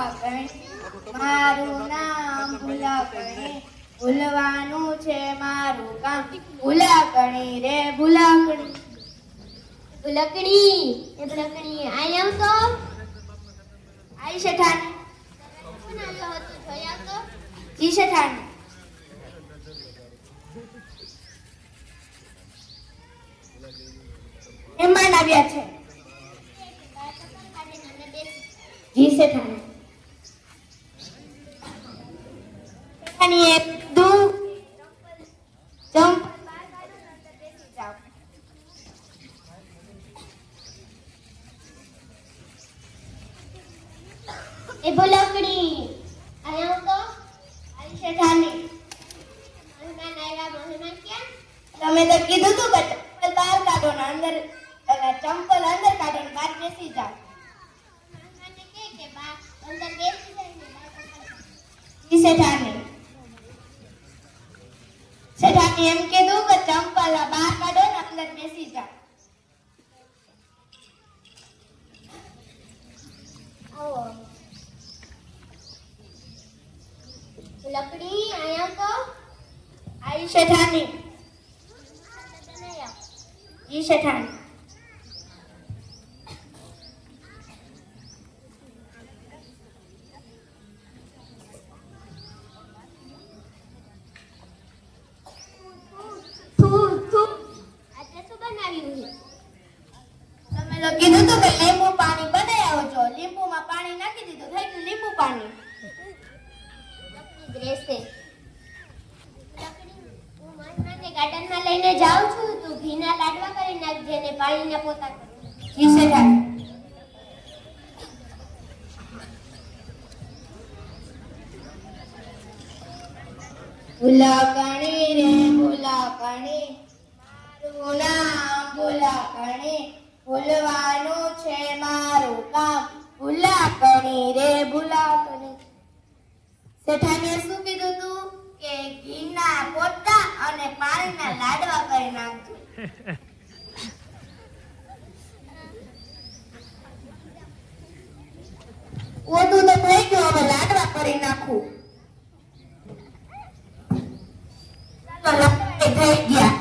ભૂલાકણી, મારું નામ ભૂલાકણી, ભૂલવાનું છે મારું કામ, ભૂલાકણી રે ભૂલાકણી. ભૂલકણી એ ભૂલકણી આઈ આવ તો આઈ શેઠાણી. કોણ આવ્યો હતો જોઈ આવ તો. જી શેઠાણી. મહેમાન આવ્યા છે. જી શેઠાણી. શેઠાણી એ દૂધ ચંપલ બહાર કાઢો ને અંદર બેસી જાઓ. એ ભૂલકણી આઈ આવ તો. આઈ શેઠાણી. મહેમાન આવ્યા. મહેમાન ક્યાં? તમે તો કીધું તું કે ચંપલ બહાર કાઢો ને અંદર ચંપલ અંદર કાઢો ને બહાર બેસી જાઓ. મહેમાનને કે બા અંદર બેસી જાય ને બહાર પકડ. જી શેઠાણી. શેઠાણી એમ કીધું કે ચંપલ બહાર કાઢો ને અંદર બેસી જાઓ. આવો. ભૂલકણી આઈ આવ તો. આઈ શેઠાણી. તને આવ. જી શેઠાણી. આજે શું બનાવ્યું છે? તમે તો કીધું તું કે લીંબુ પાણી બનાવી આવો છો. લીંબુમાં પાણી નાખી દીધું, થઈ ગયું લીંબુ પાણી. લકડી જ રહેશે. લકડી હું મહેમાનને ગાર્ડનમાં લઈને જાઉં છું. તું ઘીના લાડવા કરી નાખજે ને પાણીના પોતા કર. જી શેઠાણી. ભૂલાકણી રે ભૂલાકણી, મારું નામ ભૂલાકણી, ભૂલવાનું છે મારું કામ, ભૂલાકણી રે ભૂલાકણી. શેઠાણીએ શું કીધું તું કે ઘીના પોતા અને પાણીના લાડવા કરી નાખજો. ઓતું તો થઈ ગયું, હવે લાડવા કરી નાખું. ચાલો લાડવા થઈ ગયા.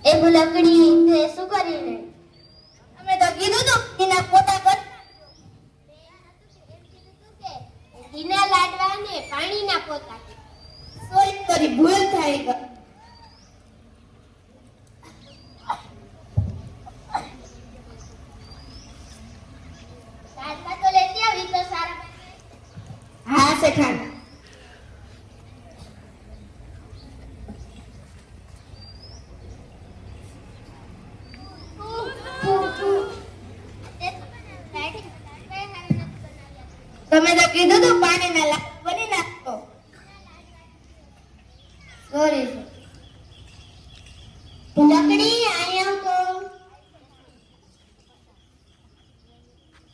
એ ભૂલકડી તે શું કરીને? અમે તો કીધું તું ઘીના પોતા કર. ઘીના લાડવા ને પાણીના પોતા. સોરી ભૂલ થઈ ગઈ. લાડવા તો લેતી આવી તો સારા બને. હા શેઠાણી. તમે તો કીધું તું પાણીના લાડવા બની નાખતો. સોરી. ભૂલકડી આઈ આવ તો.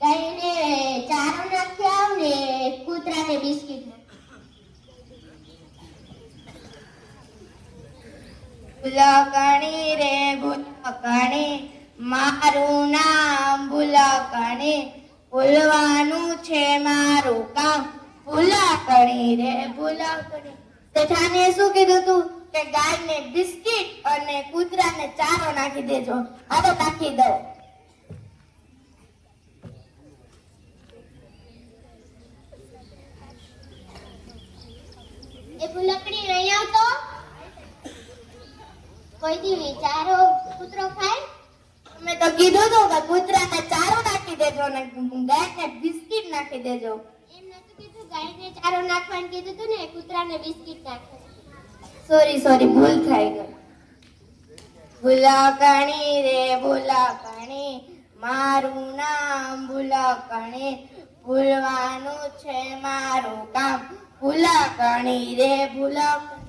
ગાયને ચારો નાખી આવ ને કૂતરાને બિસ્કિટ નાખ. ભૂલાકણી રે ભૂલાકણી, મારું નામ ભૂલાકણી, ભૂલવાનું છે મારું કામ, ભૂલાકણી રે ભૂલાકણી. શેઠાણીએ શું કીધું તું કે ગાયને બિસ્કિટ અને કૂતરાને ચારો નાખી દેજો. આ તો નાખી દો. એ ભૂલકડી નહીં આવતો. કોઈ દી ચારો કૂતરો ખાય? તમે તો કીધું તું કે કૂતરાને ચારો નાખી દેજો ને ગાયને બિસ્કિટ નાખી દેજો. એમ નતું કીધું. ગાયને ચારો નાખવાનું કીધું તું ને કૂતરાને બિસ્કિટ નાખે. સોરી ભૂલ થઈ ગઈ. ભૂલાકણી રે ભૂલાકણી, મારું નામ ભૂલાકણી, ભૂલવાનું છે મારું કામ, ભૂલાકણી રે ભૂલાકણી.